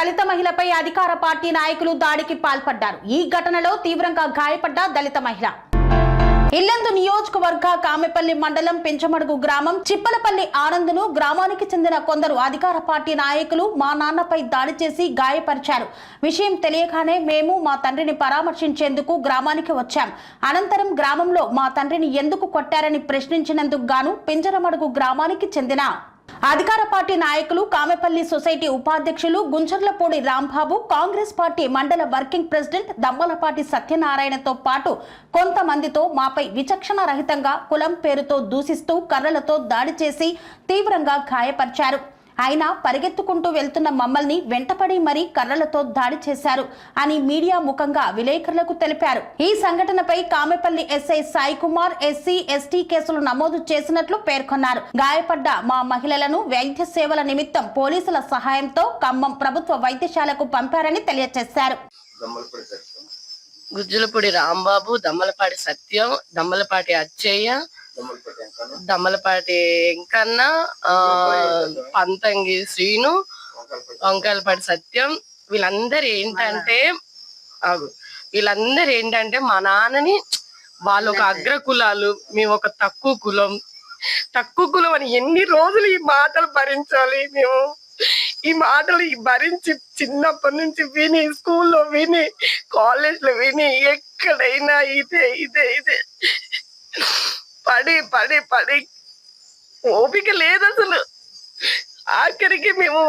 దళిత మహిళపై అధికార పార్టీ నాయకులు దాడికి పాల్పడ్డారు. ఈ ఘటనలో తీవ్రంగా గాయపడ్డ దళిత మహిళ ఇల్లందు నియోజకవర్గ కామెపల్లి మండలం పెంచమడుగు గ్రామం చిప్పలపల్లి ఆనందును గ్రామానికి చెందిన కొందరు అధికార పార్టీ నాయకులు మా నాన్నపై దాడి చేసి గాయపరిచారు. విషయం తెలియగానే మేము మా తండ్రిని పరామర్శించేందుకు గ్రామానికి వచ్చాం. అనంతరం గ్రామంలో మా తండ్రిని ఎందుకు కొట్టారని ప్రశ్నించినందుకు గాను పెంచమడుగు గ్రామానికి చెందిన అధికార పార్టీ నాయకులు కామెపల్లి సొసైటీ ఉపాధ్యక్షులు గుంచర్లపూడి రాంబాబు, కాంగ్రెస్ పార్టీ మండల వర్కింగ్ ప్రెసిడెంట్ దమ్మలపాటి సత్యనారాయణతో పాటు కొంతమందితో మాపై విచక్షణ రహితంగా కులం పేరుతో దూషిస్తూ కర్రలతో దాడి చేసి తీవ్రంగా గాయపరిచారు. ఆయన పరిగెత్తుకుంటూ వెళ్తున్న మమ్మల్ని వెంటపడి మరీ కర్రలతో దాడి చేశారు అని మీడియా ముఖంగా విలేకరులకు తెలిపారు. ఈ సంఘటనపై Kamepalli SI Sai Kumar SC ST కేసులు నమోదు చేసినట్లు పేర్కొన్నారు. గాయపడ్డ మా మహిళలను వైద్య సేవల నిమిత్తం పోలీసుల సహాయంతో ఖమ్మం ప్రభుత్వ వైద్యశాలకు పంపారని తెలియజేశారు. గుజ్జులపూడి రాంబాబు, దమ్మలపాటి సత్యం, దమ్మలపాటి అచ్చయ్య, దమ్మలపాటి వెంకన్న, పంతంగి శ్రీను, వంకాయలపాటి సత్యం వీళ్ళందరూ ఏంటంటే మా నాన్నని వాళ్ళు ఒక అగ్ర కులాలు, మేము ఒక తక్కువ కులం అని ఎన్ని రోజులు ఈ మాటలు భరించాలి. మేము ఈ మాటలు భరించి చిన్నప్పటి నుంచి విని, స్కూల్లో విని, కాలేజ్లో విని, ఎక్కడైనా ఇదే ఇదే ఇదే పడి పడి పడి ఓపిక లేదు అసలు. ఆఖరికి మేము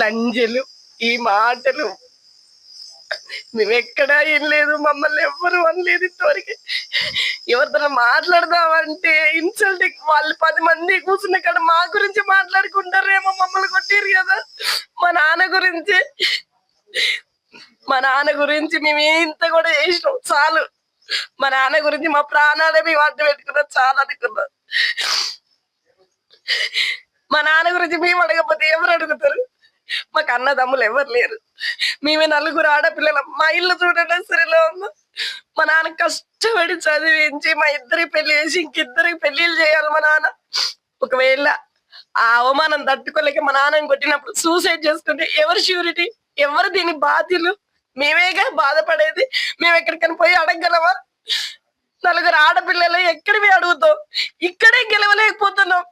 లంజలు, ఈ మాటలు మేము ఎక్కడా ఏం లేదు, మమ్మల్ని ఎవ్వరు అనలేదు. ఇంతవరకు ఎవరితో మాట్లాడదామంటే ఇన్సల్ట్, వాళ్ళు 10 మంది కూర్చున్న కాడ మా గురించి మాట్లాడుకుంటారేమో, మమ్మల్ని కొట్టారు కదా. మా నాన్న గురించి మేము ఇంత కూడా చేసినాం చాలు. మా నాన్న గురించి మా ప్రాణాలే మేము అడ్డు పెట్టుకున్నాం చాలా అనుకున్నాం. మా నాన్న గురించి మేము అడగకపోతే ఎవరు అడుగుతారు? మాకు అన్నదమ్ములు ఎవరు లేరు, మేమే 4 ఆడపిల్లలం. మా ఇల్లు చూడండి సరేలో ఉందో. మా నాన్న కష్టపడి చదివించి మా ఇద్దరికి పెళ్లి చేసి ఇంకిద్దరికి పెళ్లిళ్ళు చేయాలి మా నాన్న. ఒకవేళ ఆ అవమానం తట్టుకోలేక మా నాన్నని కొట్టినప్పుడు సూసైడ్ చేసుకుంటే ఎవరు ష్యూరిటీ? ఎవరు దీని బాధ్యులు? మేమేగా బాధపడేది. మేము ఎక్కడికైనా పోయి అడగగలమా? 4 ఆడపిల్లలు ఎక్కడివి అడుగుతాం? ఇక్కడే గెలవలేకపోతున్నాం.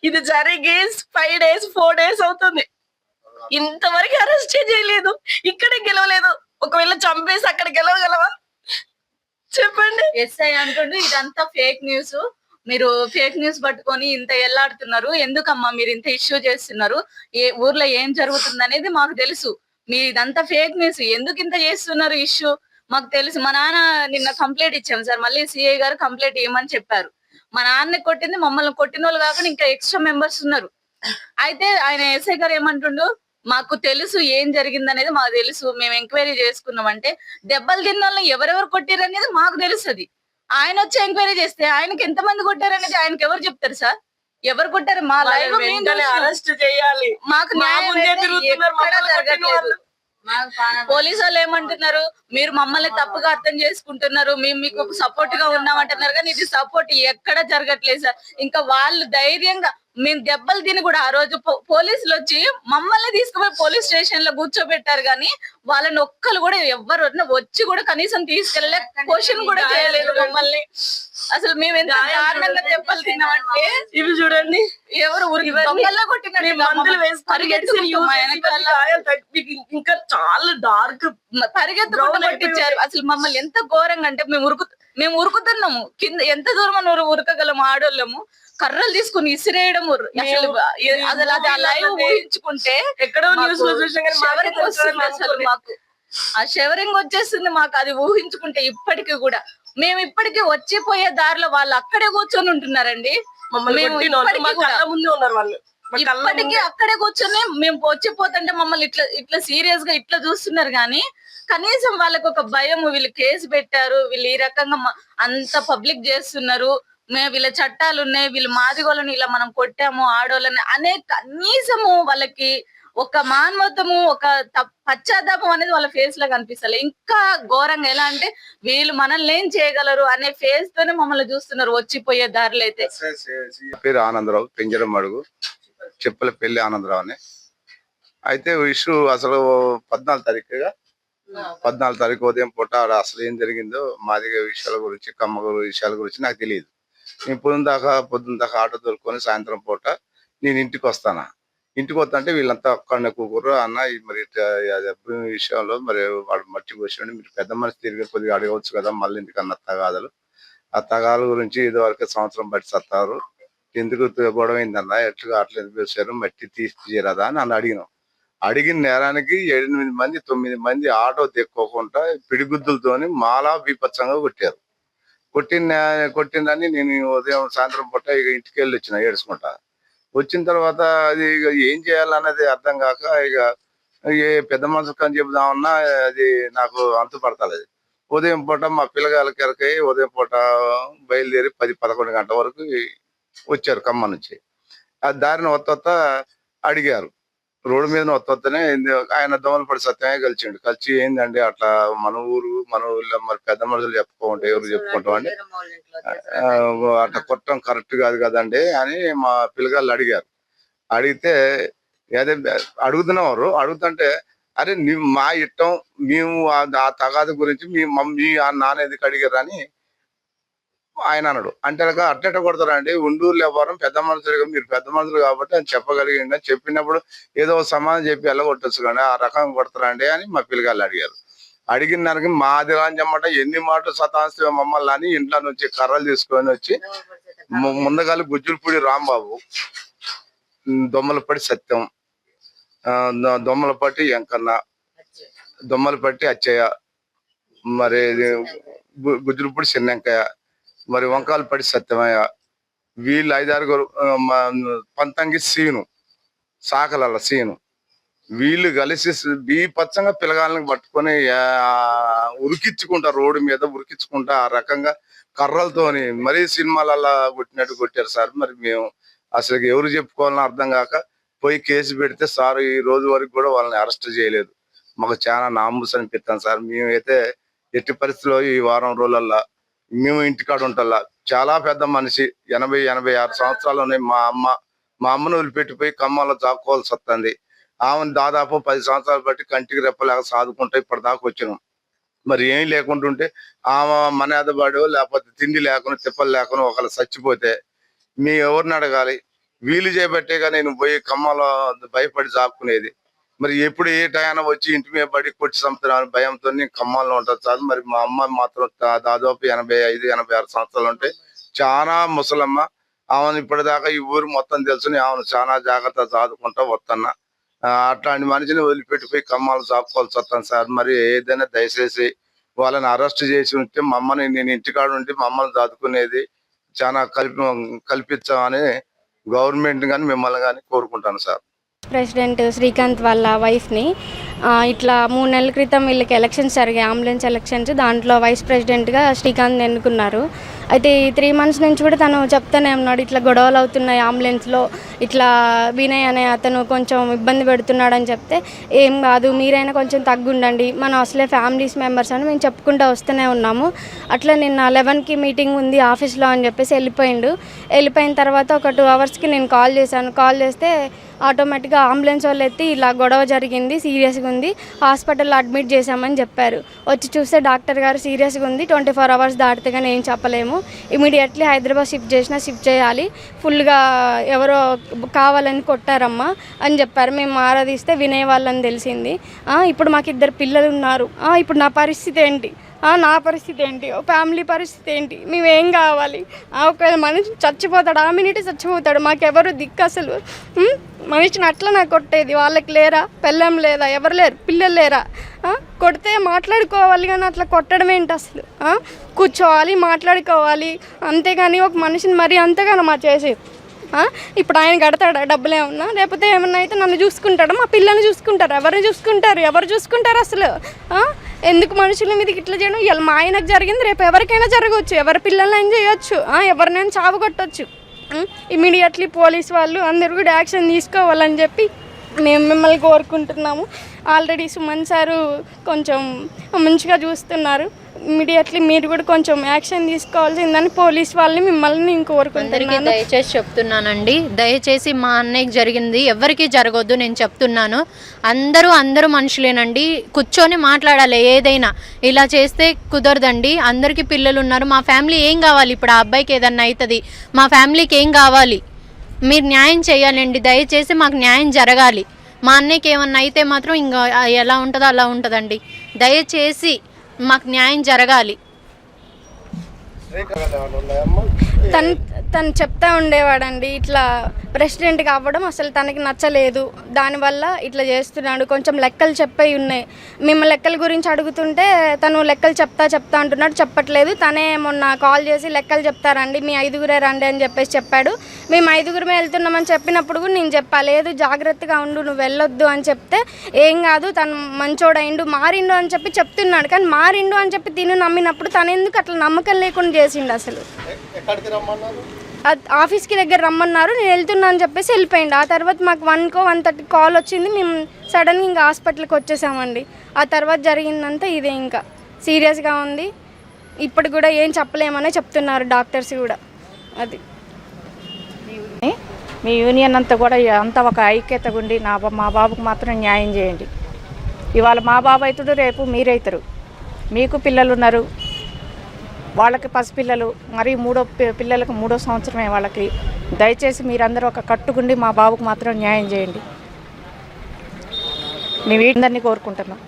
ఇది జరిగి 5 days 4 days అవుతుంది, ఇంతవరకు అరెస్ట్ చేయలేదు, ఇక్కడే గెలవలేదు. ఒకవేళ చంపేసి అక్కడ గెలవగలవా చెప్పండి? ఎస్ఐ అంటుండు ఇదంతా ఫేక్ న్యూస్, మీరు ఫేక్ న్యూస్ పట్టుకొని ఇంత ఎల్లాడుతున్నారు, ఎందుకమ్మా మీరు ఇంత ఇష్యూ చేస్తున్నారు, ఏ ఊర్లో ఏం జరుగుతుంది అనేది మాకు తెలుసు, మీ ఇదంతా ఫేక్ న్యూస్, ఎందుకు ఇంత చేస్తున్నారు ఇష్యూ మాకు తెలుసు. మా నాన్న నిన్న కంప్లైంట్ ఇచ్చాం సార్, మళ్ళీ సిఐ గారు కంప్లైంట్ ఇవ్వమని చెప్పారు. మా నాన్న కొట్టింది మమ్మల్ని కొట్టిన వాళ్ళు కాకుండా ఇంకా ఎక్స్ట్రా మెంబర్స్ ఉన్నారు. అయితే ఆయన ఎస్ఐ గారు ఏమంటుండు, మాకు తెలుసు ఏం జరిగింది అనేది మాకు తెలుసు, మేము ఎంక్వైరీ చేసుకున్నాం అంటే దెబ్బలు తిన్న వాళ్ళని ఎవరెవరు కొట్టారు అనేది మాకు తెలుస్తుంది. ఆయన వచ్చి ఎంక్వైరీ చేస్తే ఆయనకి ఎంతమంది కొట్టారు అనేది ఆయనకి ఎవరు చెప్తారు సార్? ఎవరు కొట్టారు? మా లైవ్ అరెస్ట్ చేయాలి, మాకు న్యాయం జరగట్లేదు. పోలీసు వాళ్ళు ఏమంటున్నారు, మీరు మమ్మల్ని తప్పుగా అర్థం చేసుకుంటున్నారు, మేము మీకు సపోర్ట్ గా ఉన్నామంటున్నారు, కానీ ఇది సపోర్ట్ ఎక్కడ జరగట్లేదు సార్. ఇంకా వాళ్ళు ధైర్యంగా మేము దెబ్బలు తిని కూడా ఆ రోజు పోలీసులు వచ్చి మమ్మల్ని తీసుకుపోయి పోలీస్ స్టేషన్ లో కూర్చోబెట్టారు, కానీ వాళ్ళని ఒక్కరు కూడా ఎవరు వచ్చి కూడా కనీసం తీసుకెళ్ళలే, క్వశ్చన్ కూడా చేయలేదు మమ్మల్ని. అసలు మేము ఎంత దారుణంగా దెబ్బలు తిన్నామంటే ఇవి చూడండి, ఎవరు ఇంకా చాలా డార్క్ పరిగెత్తుకుంటూ కొట్టించారు. అసలు మమ్మల్ని ఎంత ఘోరంగా అంటే మేము ఉరుకుతున్నాము కింద, ఎంత దూరం ఉరకగలము ఆడోళ్ళము, కర్రలు తీసుకుని ఇసిరేయడం. అసలు అది లైవ్ ఊహించుకుంటే ఎక్కడో న్యూస్ లో అసలు మాకు ఆ షవరింగ్ వచ్చేస్తుంది మాకు అది ఊహించుకుంటే. ఇప్పటికీ కూడా మేము ఇప్పటికీ వచ్చిపోయే దారిలో వాళ్ళు అక్కడే కూర్చొని ఉంటున్నారండి. మేము ఇప్పటికీ అక్కడే కూర్చొని మేము వచ్చిపోతుంటే మమ్మల్ని ఇట్లా సీరియస్ గా ఇట్లా చూస్తున్నారు, కానీ కనీసం వాళ్ళకి ఒక భయం, వీళ్ళు కేసు పెట్టారు, వీళ్ళు ఈ రకంగా అంత పబ్లిక్ చేస్తున్నారు, వీళ్ళ చట్టాలు ఉన్నాయి, వీళ్ళు మాదిగోళ్ళని ఇలా మనం కొట్టాము ఆడోళ్ళని అనే కనీసము వాళ్ళకి ఒక మానవత్వము, ఒక పశ్చాత్తాపం అనేది వాళ్ళ ఫేస్ లో కనిపిస్తలే. ఇంకా ఘోరంగా ఎలా అంటే వీళ్ళు మనల్ని ఏం చేయగలరు అనే ఫేస్ తోనే మమ్మల్ని చూస్తున్నారు వచ్చిపోయే దారిలో. అయితే పేరు ఆనందరావు, పెంజరం అడుగు, చెప్పుల పెళ్లి ఆనందరావు అని. అయితే ఇష్యూ అసలు 14 తారీఖుగా 14 తారీఖు ఉదయం పూట ఆడ అసలు ఏం జరిగిందో మాది విషయాల గురించి కమ్మ విషయాల గురించి నాకు తెలియదు. నేను పొద్దున్న దాకా ఆటో దొరుకుని సాయంత్రం పూట నేను ఇంటికి వస్తానా. ఇంటికి వస్తుంటే వీళ్ళంతా ఒక్కడనే కూకుర్రు. అన్న మరి విషయంలో మరి వాడు మట్టి పోసాడు, మీరు పెద్ద మనిషి తిరిగి కొద్దిగా అడగవచ్చు కదా, మళ్ళీ ఎందుకన్నా తగాదలు, ఆ తగాల గురించి ఇదివరకు సంవత్సరం బట్టి సత్తారు, ఎందుకు గొడవ అయిందన్న, ఎట్లా అట్లా ఎందుకు వేసారు, మట్టి తీసిరా అని నన్ను అడిగినాం. అడిగిన నేరానికి 8 మంది 9 మంది ఆటో తెక్కోకుండా పిడిగుద్దులతోని మాలా బీపచ్చంగా కొట్టారు. కొట్టిందని నేను ఉదయం సాయంత్రం పూట ఇక ఇంటికి వెళ్ళి వచ్చిన ఏడ్చుకుంటా. వచ్చిన తర్వాత అది ఇక ఏం చేయాలన్నది అర్థం కాక ఇక ఏ పెద్ద మనుషులకు అని చెబుదామన్నా అది నాకు అంతుపడతలేదు. ఉదయం పూట మా పిల్లగాళ్ళకి ఎరకై ఉదయం పూట బయలుదేరి 10-11 గంటల వరకు వచ్చారు ఖమ్మం నుంచి. ఆ దారిని వత్త అడిగారు, రోడ్డు మీద వత్తనే ఆయన దోమలపడి సత్యమే కలిసి ఏందండి అట్లా మన ఊళ్ళో మరి పెద్ద మనుషులు చెప్పుకోండి, ఎవరు చెప్పుకుంటాం అండి, అట్లా కొట్టడం కరెక్ట్ కాదు కదండి అని మా పిల్లగాళ్ళు అడిగారు. అడిగితే అదే అడుగుతున్నవారు. అడుగుతుంటే అరే మా ఇష్టం, మేము ఆ తగాదు గురించి మీ నాన్న ఎందుకు అడిగారు అని ఆయన అన్నాడు. అంటే అట్ట కొడతారండి, ఉండూరు వ్యవహారం పెద్ద మనుషులు, మీరు పెద్ద మనుషులు కాబట్టి అని చెప్పగలిగిండి. చెప్పినప్పుడు ఏదో సమాధానం చెప్పి వెళ్ళగొట్టచ్చు కానీ ఆ రకంగా కొడతారండి అని మా పిల్లగాళ్ళు అడిగారు. అడిగిన దానికి మాది రాంజమ్మట ఎన్ని మాటలు సతాంశ మమ్మల్ని అని ఇంట్లో నుంచి కర్రలు తీసుకొని వచ్చి ముందుగాలి గుజ్జులపూడి రాంబాబు, దొమ్మలపట్టి సత్యం, దొమ్మలపట్టి వెంకన్న, దొమ్మలపట్టి అచ్చయ్య, మరి గుజ్జులపూడి చిన్నెంకయ్య, మరి వంకాలపట్టి సత్యమయ్య, వీళ్ళు 5-6 పంతంగి సీను, సాకలల్ల సీను, వీళ్ళు కలిసి బీపచ్చంగా పిల్లగాళ్ళని పట్టుకొని ఉరికించుకుంటా, రోడ్డు మీద ఉరికించుకుంటా ఆ రకంగా కర్రలతోని మరీ సినిమాలల్లా కొట్టినట్టు కొట్టారు సార్. మరి మేము అసలు ఎవరు చెప్పుకోవాలని అర్థం కాక పోయి కేసు పెడితే సార్ ఈ రోజు వరకు కూడా వాళ్ళని అరెస్ట్ చేయలేదు. మాకు చాలా నామూస్ అనిపిస్తాను సార్. మేమైతే ఎట్టి పరిస్థితిలో ఈ వారం రోజులల్లా మేము ఇంటికాడ ఉంటల్లా. చాలా పెద్ద మనిషి, 80-86 సంవత్సరాలు ఉన్నాయి. మా అమ్మను వదిలిపెట్టిపోయి ఖమ్మంలో దాక్కోవాల్సి వస్తుంది. ఆమెను దాదాపు 10 సంవత్సరాలు బట్టి కంటికి రెప్పలేక సాదుకుంటా ఇప్పటిదాకా వచ్చినాం. మరి ఏం లేకుంటుంటే ఆమె మనేదబాడో లేకపోతే తిండి లేకుండా తిప్పలు లేకుండా ఒకళ్ళు చచ్చిపోతే మీ ఎవరిని అడగాలి? వీలు చేయబట్టేగా నేను పోయి ఖమ్మంలో భయపడి దాక్కునేది. మరి ఎప్పుడు ఏ టైనా వచ్చి ఇంటి మీద పడి కొట్టి చంపుతున్నా భయంతో నేను ఖమ్మంలో ఉంటుంది సార్. మరి మా అమ్మ మాత్రం దాదాపు 85-86 సంవత్సరాలు ఉంటాయి. చాలా ముసలమ్మ. ఆమెను ఇప్పటిదాకా ఈ ఊరు మొత్తం తెలుసుని ఆమెను చాలా జాగ్రత్త చదువుకుంటా వస్తున్నా. అట్లాంటి మనిషిని వదిలిపెట్టిపోయి ఖమ్మాలు చాపుకోవాల్సి వస్తాను సార్. మరి ఏదైనా దయచేసి వాళ్ళని అరెస్ట్ చేసి ఉంటే మమ్మల్ని, నేను ఇంటికాడ ఉండి మమ్మల్ని చదువుకునేది చాలా కల్పించామని గవర్నమెంట్ కానీ మిమ్మల్ని కానీ కోరుకుంటాను సార్. ప్రెసిడెంట్ శ్రీకాంత్ వాళ్ళ వైఫ్ని ఇట్లా 3 నెలల క్రితం వీళ్ళకి ఎలక్షన్స్ జరిగాయి, అంబులెన్స్ ఎలక్షన్స్. దాంట్లో వైస్ ప్రెసిడెంట్గా శ్రీకాంత్ ఎన్నుకున్నారు. అయితే ఈ 3 months నుంచి కూడా తను చెప్తానే ఉన్నాడు, ఇట్లా గొడవలు అవుతున్నాయి అంబులెన్స్లో, ఇట్లా వినయ్ అనే అతను కొంచెం ఇబ్బంది పెడుతున్నాడని చెప్తే ఏం కాదు మీరైనా కొంచెం తగ్గుండండి, మనం అసలే ఫ్యామిలీస్ మెంబర్స్ అని మేము చెప్పుకుంటూ వస్తూనే ఉన్నాము. అట్లా నిన్న 11కి మీటింగ్ ఉంది ఆఫీస్లో అని చెప్పేసి వెళ్ళిపోయిన తర్వాత ఒక 2 hours నేను కాల్ చేశాను. కాల్ చేస్తే ఆటోమేటిక్గా అంబులెన్స్ వాళ్ళు ఎత్తి ఇలా గొడవ జరిగింది, సీరియస్గా ఉంది, హాస్పిటల్లో అడ్మిట్ చేశామని చెప్పారు. వచ్చి చూస్తే డాక్టర్ గారు సీరియస్గా ఉంది, 24 hours దాటితే కానీ ఏం చెప్పలేము, ఇమీడియట్లీ హైదరాబాద్ షిఫ్ట్ చేయాలి, ఫుల్గా ఎవరో కావాలని కొట్టారమ్మా అని చెప్పారు. మేము ఆరాధిస్తే వినయ్ వాళ్ళని తెలిసింది. ఇప్పుడు మాకు 2 పిల్లలు ఉన్నారు, ఇప్పుడు నా పరిస్థితి ఏంటి, నా పరిస్థితి ఏంటి, ఫ్యామిలీ పరిస్థితి ఏంటి, మేమేం కావాలి? ఒకవేళ మనిషి చచ్చిపోతాడు, ఆ మినిట్ చచ్చిపోతాడు, మాకెవరు దిక్కు అసలు. మనిషిని అట్లా నాకు కొట్టేది, వాళ్ళకి లేరా, పెళ్ళం లేదా, ఎవరు లేరు, పిల్లలు లేరా? కొడితే మాట్లాడుకోవాలి కానీ అట్లా కొట్టడం ఏంటి అసలు? కూర్చోవాలి, మాట్లాడుకోవాలి, అంతేగాని ఒక మనిషిని మరీ అంతగానో మా చేసేది. ఇప్పుడు ఆయన కడతాడా డబ్బులు ఏమన్నా, లేకపోతే ఏమన్నా అయితే నన్ను చూసుకుంటాడు, మా పిల్లల్ని చూసుకుంటారు, ఎవరు చూసుకుంటారు అసలు? ఎందుకు మనుషుల మీదకి ఇట్లా చేయడం? ఇలా మా ఆయనకు జరిగింది, రేపు ఎవరికైనా జరగవచ్చు, ఎవరి పిల్లల్ని ఏం చేయొచ్చు, ఎవరినైనా చావు కొట్టవచ్చు. ఇమీడియట్లీ పోలీస్ వాళ్ళు అందరూ కూడా యాక్షన్ తీసుకోవాలని చెప్పి మేము మిమ్మల్ని కోరుకుంటున్నాము. ఆల్రెడీ సుమన్ సారు కొంచెం మంచిగా చూస్తున్నారు. ఇమీడియట్లీ మీరు కూడా కొంచెం యాక్షన్ తీసుకోవాల్సిందని పోలీస్ వాళ్ళని మిమ్మల్ని నేను కోరుకుంటున్నాను. దయచేసి చెప్తున్నానండి, దయచేసి మా అన్నయ్యకి జరిగింది ఎవరికి జరగొద్దు నేను చెప్తున్నాను. అందరూ మనుషులేనండి, కూర్చొని మాట్లాడాలి. ఏదైనా ఇలా చేస్తే కుదరదండి. అందరికీ పిల్లలు ఉన్నారు. మా ఫ్యామిలీ ఏం కావాలి? ఇప్పుడు ఆ అబ్బాయికి ఏదన్నా అవుతుంది, మా ఫ్యామిలీకి ఏం కావాలి? మీరు న్యాయం చేయాలండి. దయచేసి మాకు న్యాయం జరగాలి. మా అన్నయ్యకి ఏమన్నా అయితే మాత్రం ఇంకా ఎలా ఉంటుందో అలా ఉంటుందండి. దయచేసి మాకు న్యాయం జరగాలి. తను చెప్తా ఉండేవాడండి, ఇట్లా ప్రెసిడెంట్గా అవ్వడం అసలు తనకి నచ్చలేదు, దానివల్ల ఇట్లా చేస్తున్నాడు. కొంచెం లెక్కలు చెప్పేవి ఉన్నాయి. మేము లెక్కల గురించి అడుగుతుంటే తను లెక్కలు చెప్తా అంటున్నాడు, చెప్పట్లేదు. తనే మొన్న కాల్ చేసి లెక్కలు చెప్తారండి, మీ 5గురే రండి అని చెప్పాడు. మేము 5గురమే వెళ్తున్నామని చెప్పినప్పుడు కూడా నేను చెప్పలేదు, జాగ్రత్తగా ఉండు, నువ్వు వెళ్ళొద్దు అని చెప్తే ఏం కాదు తను మంచోడైండు, మారిండు అని చెప్తున్నాడు. కానీ మారిండు అని చెప్పి తిను నమ్మినప్పుడు తను ఎందుకు అట్లా నమ్మకం లేకుండా చేసిండు? అసలు ఆఫీస్కి దగ్గర రమ్మన్నారు, నేను వెళ్తున్నా అని చెప్పేసి వెళ్ళిపోయిండు. ఆ తర్వాత మాకు 1:30 కాల్ వచ్చింది. మేము సడన్గా ఇంకా హాస్పిటల్కి వచ్చేసామండి. ఆ తర్వాత జరిగిందంతా ఇదే, ఇంకా సీరియస్గా ఉంది. ఇప్పుడు కూడా ఏం చెప్పలేమనే చెప్తున్నారు డాక్టర్స్ కూడా. అది మీ యూనియన్ అంతా కూడా అంతా ఒక ఐక్యతగా ఉండి మా బాబుకు మాత్రం న్యాయం చేయండి. ఇవాళ మా బాబు అవుతాడు, రేపు మీరైతారు. మీకు పిల్లలు ఉన్నారు, వాళ్ళకి పసిపిల్లలు, మరి పిల్లలకు 3వ సంవత్సరమే వాళ్ళకి. దయచేసి మీరందరూ ఒక కట్టుకుండి మా బాబుకు మాత్రం న్యాయం చేయండి. మేము వీటిందరినీ కోరుకుంటున్నాం.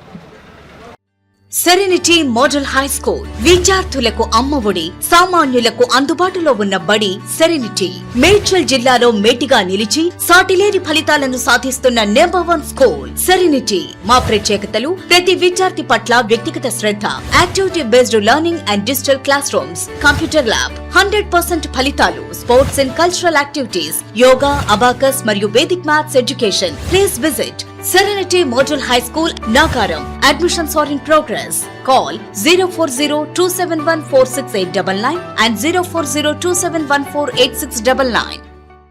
సెరెనిటీ మోడల్ హై స్కూల్ విద్యార్థులకు అమ్మఒడి, సామాన్యులకు అందుబాటులో ఉన్న బడి సెరెనిటీ. మేడ్చల్ జిల్లాలో మేటిగా నిలిచి సాటిలేని ఫలితాలను సాధిస్తున్న నంబర్ 1 స్కూల్ సెరెనిటీ. మా ప్రత్యేకతలు ప్రతి విద్యార్థి పట్ల వ్యక్తిగత శ్రద్ధ, activity based learning and digital classrooms, computer lab, 100% ఫలితాలు, sports and cultural activities, yoga, abacus మరియు Vedic maths education. Please visit Serenity Model High School, Nagaram. Admissions are in progress. Call 040-271-46899 and 040-271-48699.